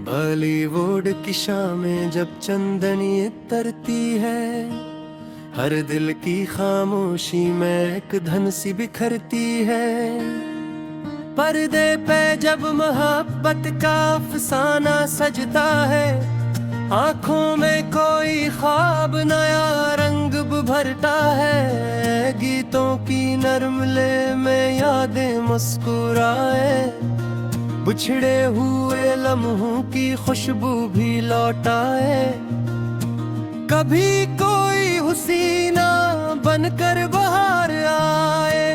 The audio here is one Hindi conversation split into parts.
बॉलीवुड की शामें जब चंदनी तरती है, हर दिल की खामोशी में एक धन सी बिखरती है। पर्दे पे जब मोहब्बत का अफसाना सजता है, आंखों में कोई ख्वाब नया रंग भरता है। गीतों की नरम ले में यादें मुस्कुराए, बिछड़े हुए लम्हों की खुशबू भी लौटाए। कभी कोई हुसीना बनकर बाहर आए,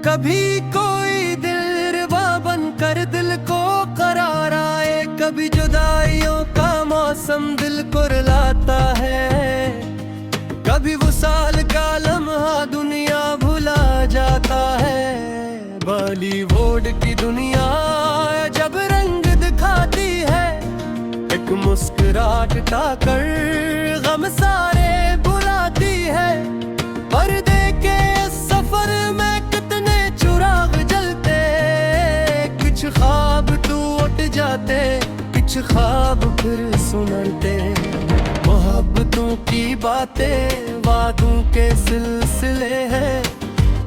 कभी कोई दिलरुबा बनकर दिल को करार आए। कभी जुदाइयों का मौसम दिल को रुलाता है, कभी वसाल का लम्हा दुनिया भुला जाता है। बॉलीवुड की दुनिया जब रंग दिखाती है, एक मुस्कुराहट कर गम सारे बुलाती है। पर्दे के सफर में कितने चिराग जलते, कुछ ख्वाब टूट जाते, कुछ ख्वाब फिर सुनते। मोहब्बतों की बातें वादों के सिलसिले हैं,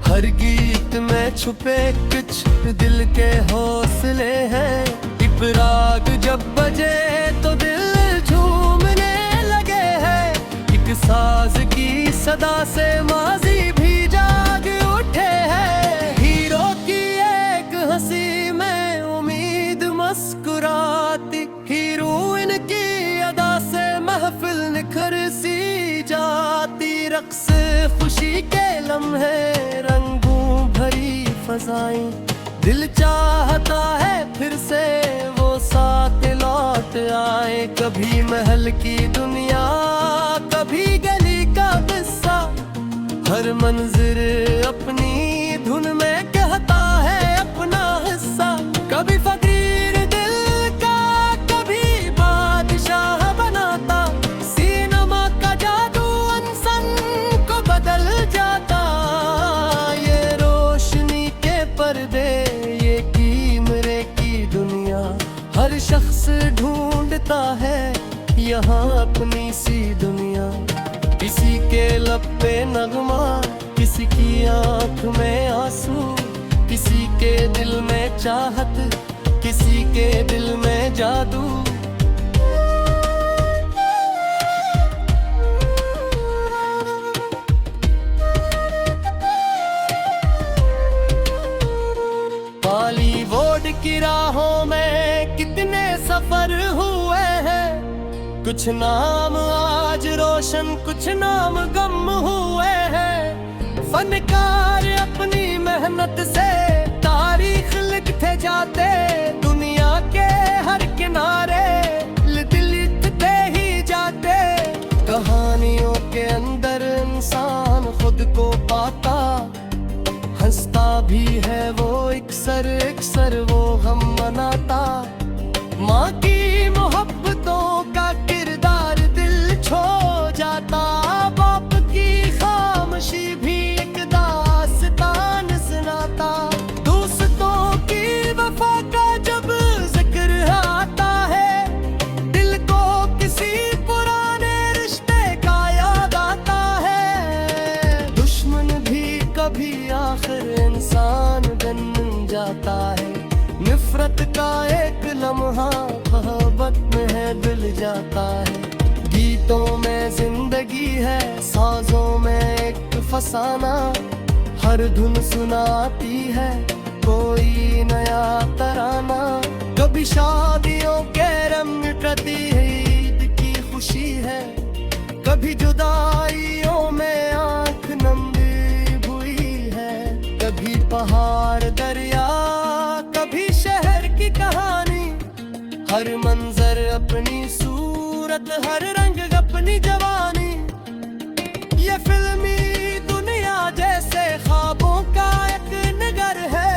हर गीत में छुपे कुछ दिल के हौसले हैं। एक राग जब बजे तो दिल झूमने लगे हैं, एक साज की सदा से माजी भी जाग उठे हैं। हीरो की एक हंसी में उम्मीद मुस्कुराती, हीरोइन की अदा से महफिल निखर सी जाती। रक्स खुशी के लम्हे रंगों भरी फजाएं, दिल चाहता है फिर से वो साथ लौट आए। कभी महल की दुनिया, कभी गली का किस्सा, हर मंजिर अपनी धुन में कहता है अपना हिस्सा। कभी फकीर दिल का, कभी बादशाह बनाता, सिनेमा का जादू इंसान को बदल जाता। ये रोशनी के पर्दे, ये कीमरे की दुनिया, हर शख्स ढूंढता है यहाँ अपनी सी दुनिया। किसी के लब पे नगमा, किसी की आंख में आंसू, किसी के दिल में चाहत, किसी के दिल में जादू। बॉलीवुड की राहों में कितने सफर हुए हैं, कुछ नाम आज रोशन, कुछ नाम गम हुए हैं। फनकार अपनी मेहनत से तारीख लिखते जाते, दुनिया के हर किनारे लिखते ही जाते। कहानियों के अंदर इंसान खुद को पाता, हंसता भी है वो अक्सर वो गम मनाता। माँ की मोहब्बतों का किरदार दिल छो जाता, बाप की खामोशी भी एक दास्तान सुनाता। दोस्तों की वफा का जब जिक्र आता है, दिल को किसी पुराने रिश्ते का याद आता है। दुश्मन भी कभी आखिर इंसान बन जाता है, नफरत का एक लम्हा मोहब्बत में है दिल जाता है। गीतों में जिंदगी है, साजों में एक फसाना, हर धुन सुनाती है कोई नया तराना। कभी शादियों के रंग कटी ईद की खुशी है, कभी जुदाइयों में आंख नंगी हुई है। कभी पहाड़ दरिया, कभी शहर की कहानी, हर मंजर अपनी सूरत, हर रंग अपनी जवानी। ये फिल्मी दुनिया जैसे ख्वाबों का एक नगर है,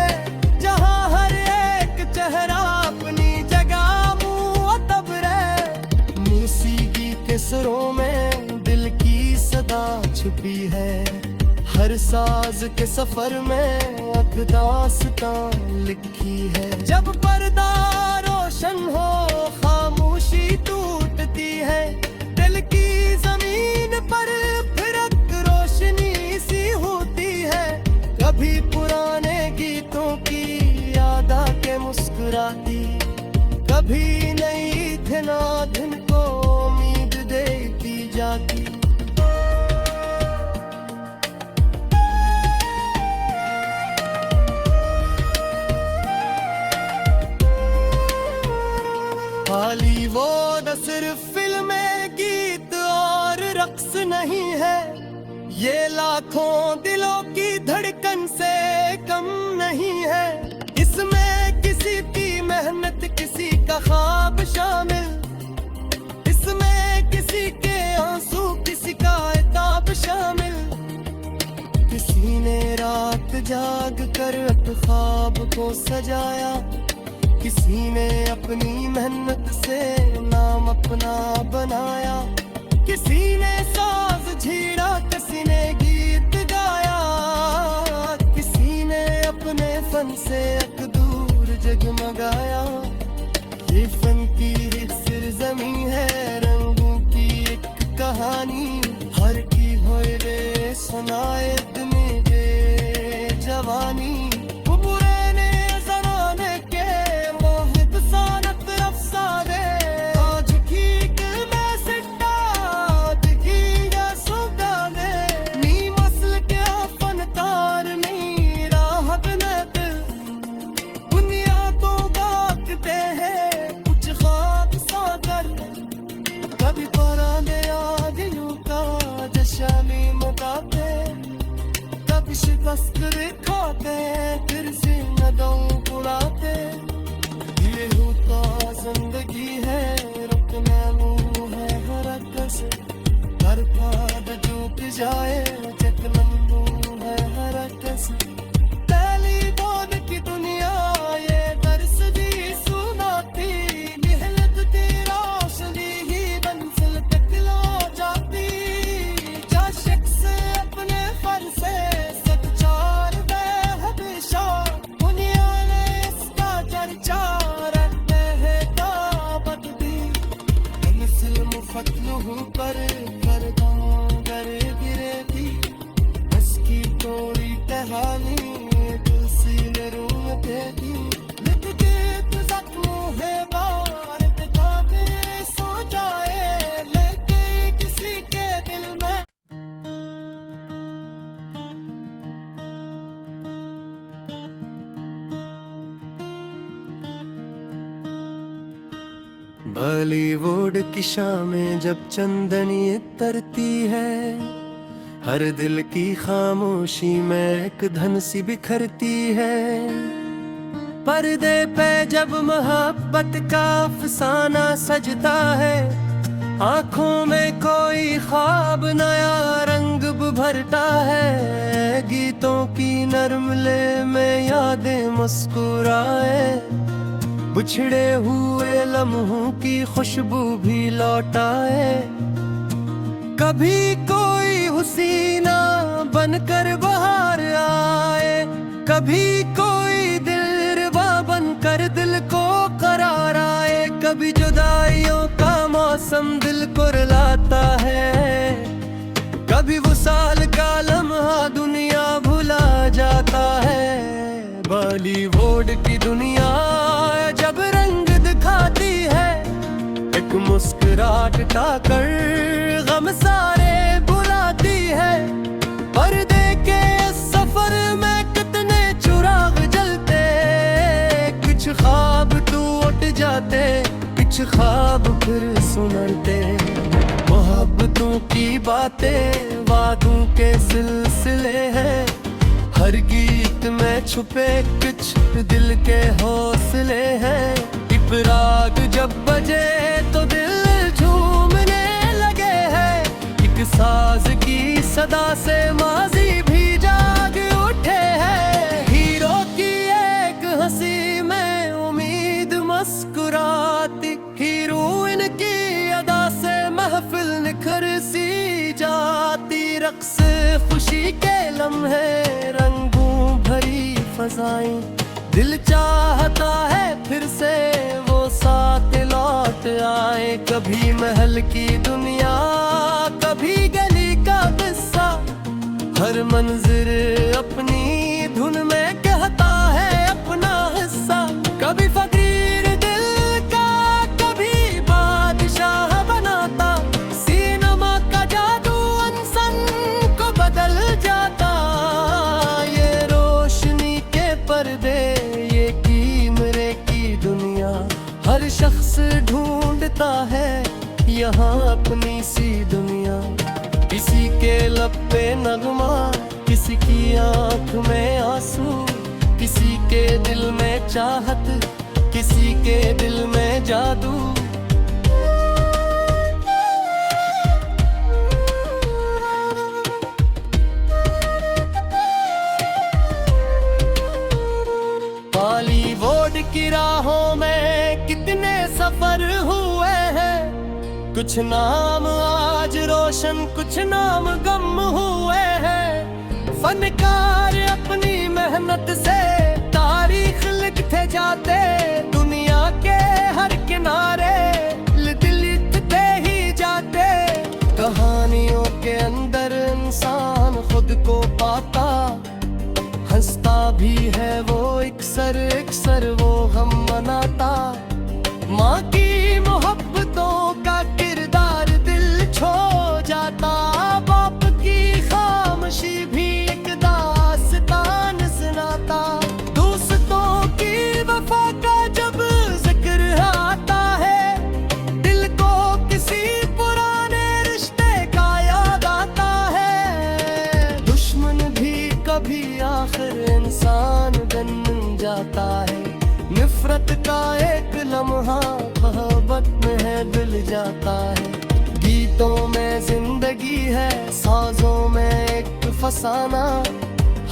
जहाँ हर एक चेहरा अपनी जगह मुअत्तबर है। मौसीकी के सुरों में दिल की सदा छुपी है, हर साज के सफर में एक दास्तां लिखी है। जब पर्दा रोशन हो, खामोश खामोशी टूटती है, दिल की जमीन पर फिर एक रोशनी सी होती है। कभी पुराने गीतों की याद आके मुस्कुराती, कभी नई दिन को उम्मीद देती जाती। बॉलीवुड सिर्फ फिल्में, गीत और रक्स नहीं है, ये लाखों दिलों की धड़कन से कम नहीं है। इसमें किसी की मेहनत, किसी का ख्वाब शामिल, इसमें किसी के आंसू, किसी का इताब शामिल। किसी ने रात जाग कर ख्वाब को सजाया, किसी ने अपनी मेहनत से नाम अपना बनाया। किसी ने साज छेड़ा, किसी ने गीत गाया, किसी ने अपने फन से एक दूर जगमगाया। ये फन की एक सरजमी है, रंगों की एक कहानी, हर की होए रे सुनाए दिन के जवानी। कभी पुराने यादियों का जश्न मनाते, कभी शिकस्त दिखाते, फिर से नदों बुलाते। ये होता जिंदगी है, रुकने मुँह है हरकत, हर पाद झुक जाए चकन मुँह है हरकत। पहली बोल की दुनिया ये दर्स भी सुनाती, पर कर गिरे थी, इसकी कोई कहानी दिल से रूठे थी। लिख के तो जख्मों है बार काफी सो जाए, लेके किसी के दिल में। बॉलीवुड की शामें जब चंदनी तरती है, हर दिल की खामोशी में एक धन सी बिखरती है। पर्दे पे जब मोहब्बत का अफसाना सजता है, आंखों में कोई ख्वाब नया रंग भरता है। गीतों की नरम ले में यादें मुस्कुराए, बिछड़े हुए लम्हों की खुशबू भी लौटाए। कभी कोई हुसीना बनकर बाहर आए, कभी कोई दिलरुबा बनकर दिल को करार आए। कभी जुदाइयों का मौसम दिल को रुलाता है, कभी वसाल का लम्हा दुनिया भुला जाता है। बॉलीवुड की दुनिया जब रंग दिखाती है, एक मुस्कुराहट कर गम सारे बुलाती है। पर्दे के सफर में कितने चिराग जलते, कुछ ख्वाब टूट जाते, कुछ ख्वाब फिर सुनते। मोहब्बतों की बातें वादों के सिलसिले हैं, हर गीत में छुपे कुछ दिल के हौसले हैं। इपराग जब बजे तो दिल झूमने लगे हैं, एक साज की सदा से माजी भी जाग उठे हैं। हीरो की एक हंसी में उम्मीद मुस्कुराती, हीरोइन की अदा से महफिल निखर सी जाती। रक्स खुशी के लम्हे, रंगों भरी फजाएं, दिल चाहता है फिर से वो साथ लौट आए। कभी महल की दुनिया, कभी गली का किस्सा, हर मंजिर अपनी धुन में कहता है अपना हिस्सा। कभी फकीर दिल का, कभी बादशाह बनाता, सिनेमा का जादू इंसान को बदल जाता। ये रोशनी के पर्दे, ये कीमरे की दुनिया, हर शख्स ढूंढता है यहाँ अपनी सी दुनिया। किसी के लब पे नगमा, किसी की आंख में आंसू, किसी के दिल में चाहत, किसी के दिल में जादू। बॉलीवुड की राहों में कितने सफर हुए हैं, कुछ नाम आज रोशन, कुछ नाम गम हुए हैं। फनकार अपनी मेहनत से तारीख लिखते जाते, दुनिया के हर किनारे दिल लिखते ही जाते। कहानियों के अंदर इंसान खुद को पाता, हंसता भी है वो अक्सर वो गम मनाता। माँ की मोहब्बतों का किरदार दिल छो जाता, बाप की खामोशी भी एक दास्तान सुनाता। दोस्तों की वफा का जब जिक्र आता है, दिल को किसी पुराने रिश्ते का याद आता है। दुश्मन भी कभी आखिर इंसान बन जाता है, नफरत का एक लम्हा मोहब्बत में है दिल जाता है। गीतों में जिंदगी है, साजों में एक फसाना,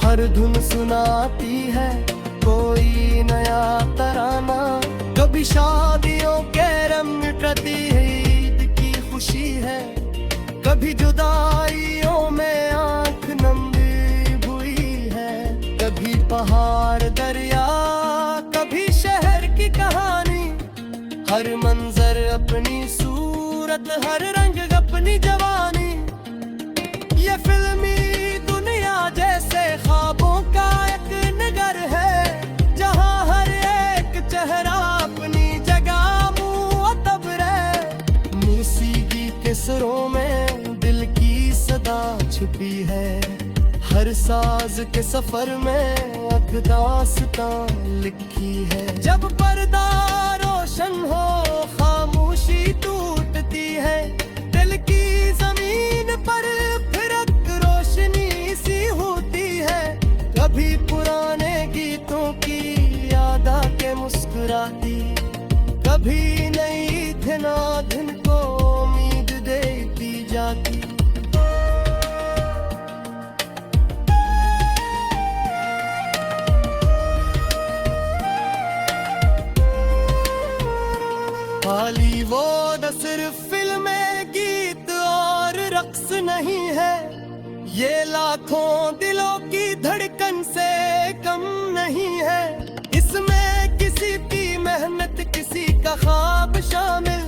हर धुन सुनाती है कोई नया तराना। कभी शादियों के रंग प्रति ईद की खुशी है, कभी जुदाइयों में आंख नंगी हुई है। कभी पहाड़ दरिया, कभी शहर की कहानी, हर मंजर अपनी सूरत, हर रंग अपनी जवानी। ये फिल्मी दुनिया जैसे ख्वाबों का एक नगर है, जहाँ हर एक चेहरा अपनी जगह मुअत्तबर है। मौसीकी के सुरों में दिल की सदा छुपी है, हर साज के सफर में एक दास्तां लिखी है। जब पर्दा रोशन हो, खामोशी टूटती है, दिल की जमीन पर फिर एक रोशनी सी होती है। कभी पुराने गीतों की याद आके मुस्कुराती, कभी नई दिन को उम्मीद देती जाती। बॉलीवुड सिर्फ फिल्में, गीत और रक्स नहीं है, ये लाखों दिलों की धड़कन से कम नहीं है। इसमें किसी की मेहनत, किसी का ख्वाब शामिल,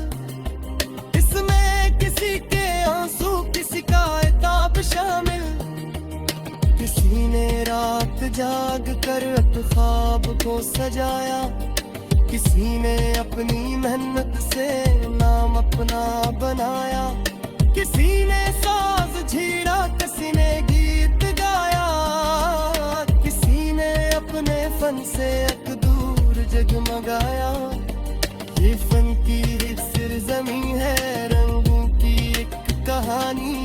इसमें किसी के आंसू, किसी का इताब शामिल। किसी ने रात जाग कर ख्वाब को सजाया, किसी ने अपनी मेहनत से नाम अपना बनाया। किसी ने साज छीड़ा, किसी ने गीत गाया, किसी ने अपने फन से एक दूर जगमगाया। ये फन की सरजमी है, रंगों की एक कहानी,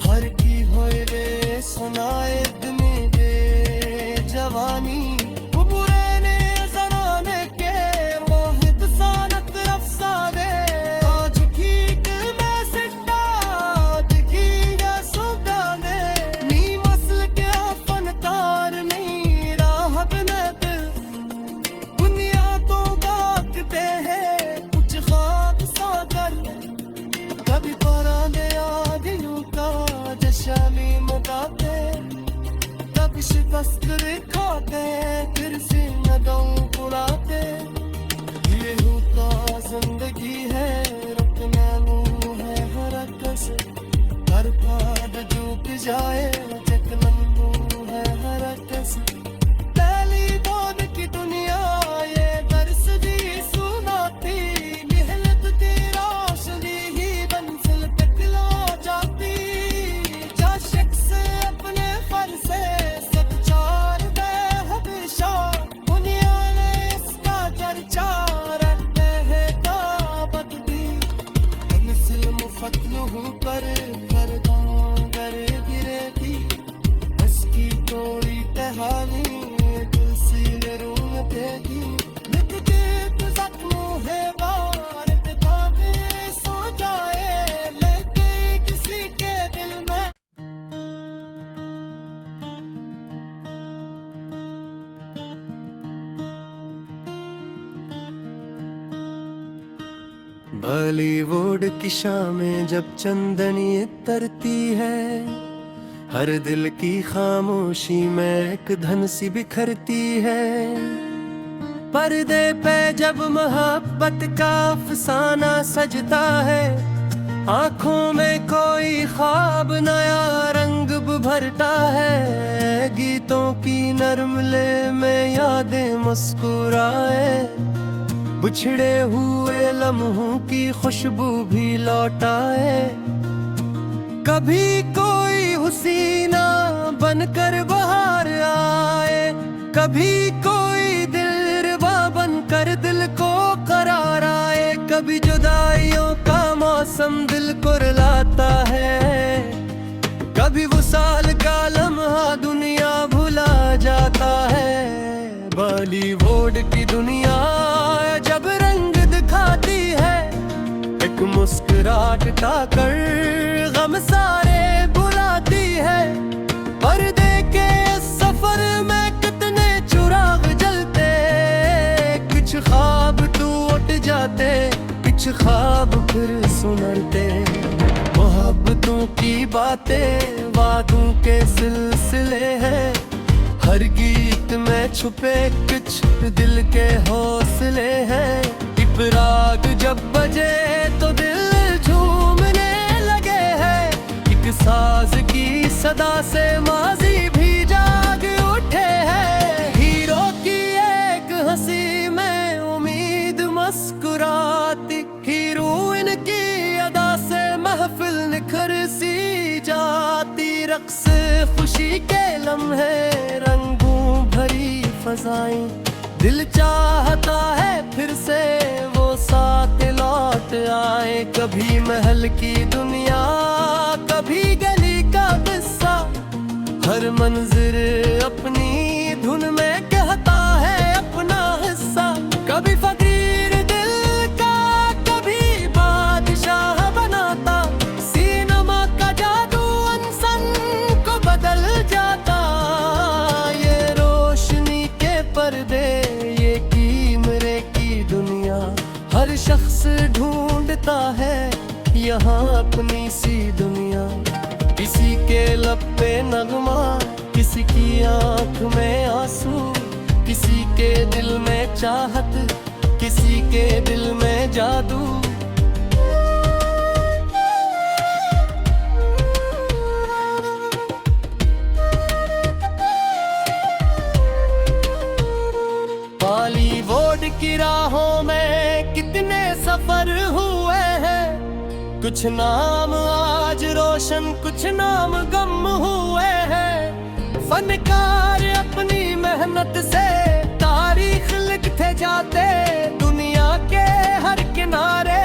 हर की भोरे सुनाए में दे जवानी। शिकस्त दिखाते फिर से नदम बुलाते। ये होता जिंदगी है रुकना मुँह है हरकस, हर पाद झुक जाए जग लम्बू है हरकस। पहली दौर की दुनिया ये दर्स दी सुनाती, मेहनत तेरा असली ही मंजिल तक ला जाती। जा शख्स अपने फर से सच्चार दे हमेशा, दुनिया ने इसका चर्चा रखते है दावत दी। मंजिल मुफतलू पर कर गिरे थी, इसकी थोड़ी कहानी दिल से रूम देगी। लिख के तो जख्मों है बार किताबे सो जाए, लेके किसी के दिल में। बॉलीवुड की शामें जब चंदनी तरती है, हर दिल की खामोशी में एक धन सी बिखरती है। पर्दे पे जब मोहब्बत का अफसाना सजता है, आंखों में कोई ख्वाब नया रंग भरता है। गीतों की नरम ले में यादें मुस्कुराए, बिछड़े हुए लम्हों की खुशबू भी लौटाए। कभी कोई हुसीना बनकर बाहर आए, कभी कोई दिलरुबा बनकर दिल को करार आए। कभी जुदाइयों का मौसम दिल को रुलाता है, कभी वसाल का लम्हा दुनिया भुला जाता है। बॉलीवुड की दुनिया जब रंग दिखाती है, एक मुस्कुराहट कर गम सारे बुलाती है। पर्दे के सफर में कितने चिराग जलते, कुछ ख्वाब टूट जाते, कुछ ख्वाब फिर सुनते। मोहब्बतों की बातें वादों के सिलसिले हैं, हर गीत में छुपे कुछ दिल के हौसले हैं। इपराग जब बजे तो दिल झूमने लगे हैं, एक साज की सदा से माजी भी जाग उठे हैं। हीरो की एक हंसी में उम्मीद मुस्कुराती, हीरोइन की अदा से महफिल निखर सी जाती। रक्स खुशी के लम्हे रंगों भरी फजाएं, दिल चाहता है फिर से वो साथ लौट आए। कभी महल की दुनिया कभी गली का किस्सा, हर मंजिर अपनी धुन में कहता है अपना हिस्सा। कभी फकीर दिल का कभी बादशाह बनाता, सिनेमा का जादू इंसान को बदल जाता। ये रोशनी के पर्दे ये कीमरे की दुनिया, हर शख्स ढूंढता है यहाँ अपनी सी दुनिया। किसी के लब पे नगमा, किसी की आंख में आंसू, किसी के दिल में चाहत, किसी के दिल में जादू। बॉलीवुड की राहों में कितने सफर हुए हैं, कुछ नाम आज रोशन कुछ नाम गम हुए हैं। फनकार अपनी मेहनत से तारीख लिखते जाते, दुनिया के हर किनारे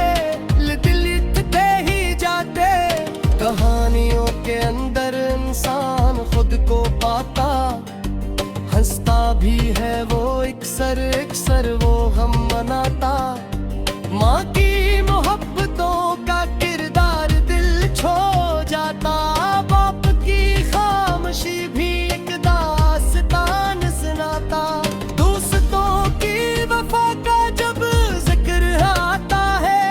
दिल लिखते ही जाते। कहानियों के अंदर इंसान खुद को पाता, हंसता भी है वो इक्सर वो हम मनाता। माँ की मोहब्बतों का किरदार दिल छो जाता, बाप की खामोशी भी एक दास्तान सुनाता। दोस्तों की वफा का जब जिक्र आता है,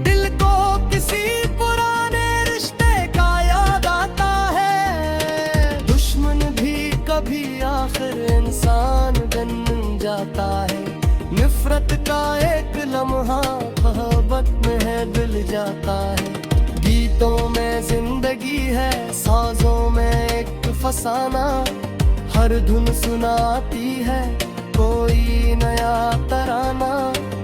दिल को किसी पुराने रिश्ते का याद आता है। दुश्मन भी कभी जाता है। नफरत का एक लम्हा मोहब्बत में है दिल जाता है। गीतों में जिंदगी है, साजों में एक फसाना। हर धुन सुनाती है कोई नया तराना।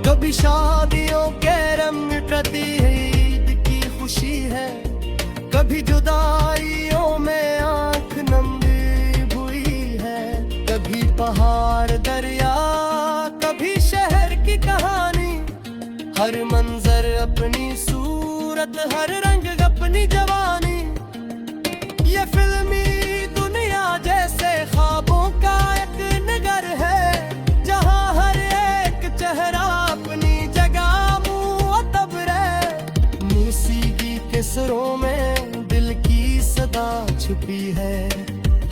कभी शादियों के रंग प्रति ईद की खुशी है, कभी जुदाइयों में आंख नंगी हुई है। कभी पहाड़ दरिया, कभी शहर की कहानी। हर मंजर अपनी सूरत, हर रंग अपनी जवानी। ये फिल्मी दुनिया जैसे ख्वाबों का एक नगर है, जहाँ हर एक चेहरा अपनी जगह मुअत्तबर है। मौसीकी के सुरों में दिल की सदा छुपी है।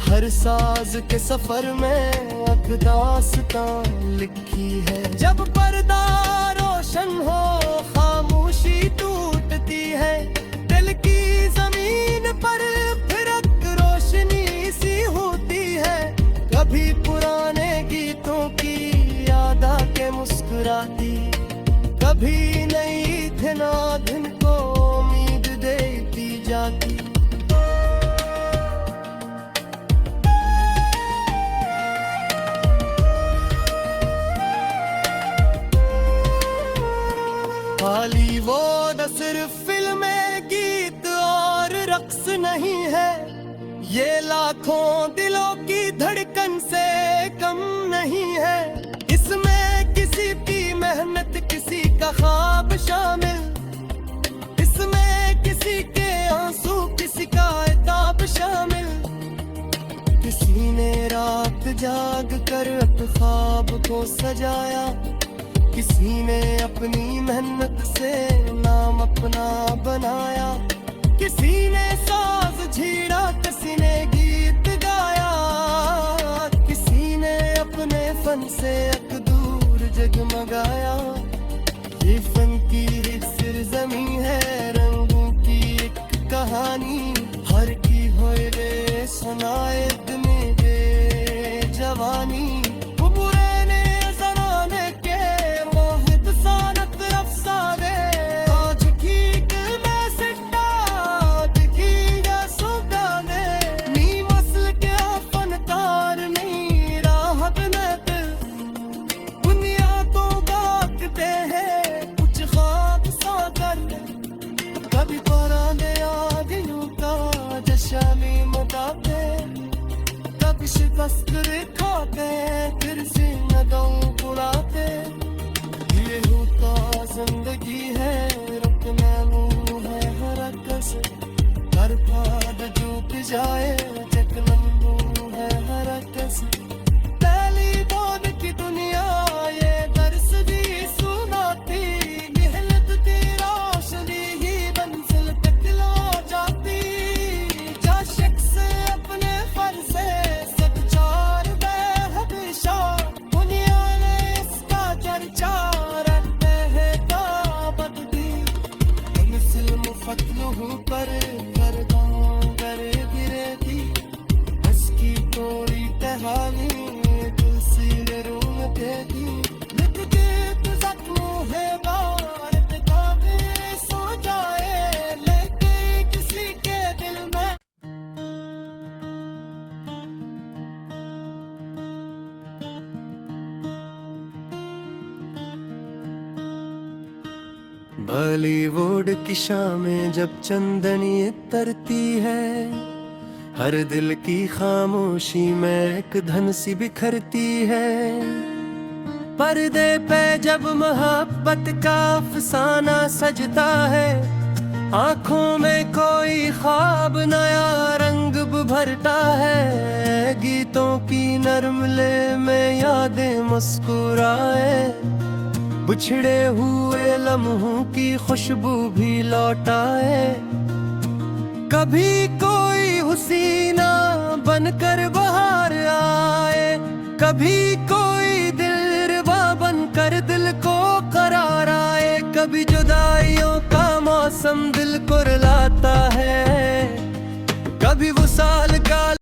हर साज के सफर में एक दास्तां लिखी है। जब पर्दा रोशन हो खामोशी टूटती है। दिल की जमीन पर फिर एक रोशनी सी होती है। कभी पुराने गीतों की याद आके मुस्कुराती, कभी नई दिन को उम्मीद देती जाती। बॉलीवुड सिर्फ फिल्में, गीत और रक्स नहीं है। ये लाखों दिलों की धड़कन से कम नहीं है। इसमें किसी की मेहनत, किसी का ख्वाब शामिल। इसमें किसी के आंसू, किसी का इताब शामिल। किसी ने रात जाग कर ख्वाब को सजाया। किसी ने अपनी मेहनत से नाम अपना बनाया। किसी ने साज छेड़ा, किसी ने गीत गाया। किसी ने अपने फन से एक दूर जगमगाया। ये फन की एक सरजमी है, रंगों की एक कहानी। हर की होए रे सुनाए में दे जवानी। शिकस्त खाते फिर से नदों बुलाते। ये होता जिंदगी है, रुकना मुँह है हरकत से। हर पाद झुक जाए जकलंबू है हरकत से। पहली बोल की दुनिया ये दर्स भी सुनाती। मेहनत की रोशनी ही मंजिल तक ला जाती। जा शख्स अपने फन से पर करदां कर गिरे थी। उसकी कोई कहानी तुलसी रूम पे थी। लिख के तू जख्मों है बार किताबे सो जाए, लेके किसी के दिल में। बॉलीवुड की शामें जब चंदनी तरती है। हर दिल की खामोशी में एक धन सी बिखरती है। पर्दे पे जब मोहब्बत का अफसाना सजता है। आंखों में कोई ख्वाब नया रंग भरता है। गीतों की नरमले में यादें मुस्कुराए। बिछड़े हुए लम्हों की खुशबू भी लौटाए। कभी कोई हुसीना बनकर बाहर आए, कभी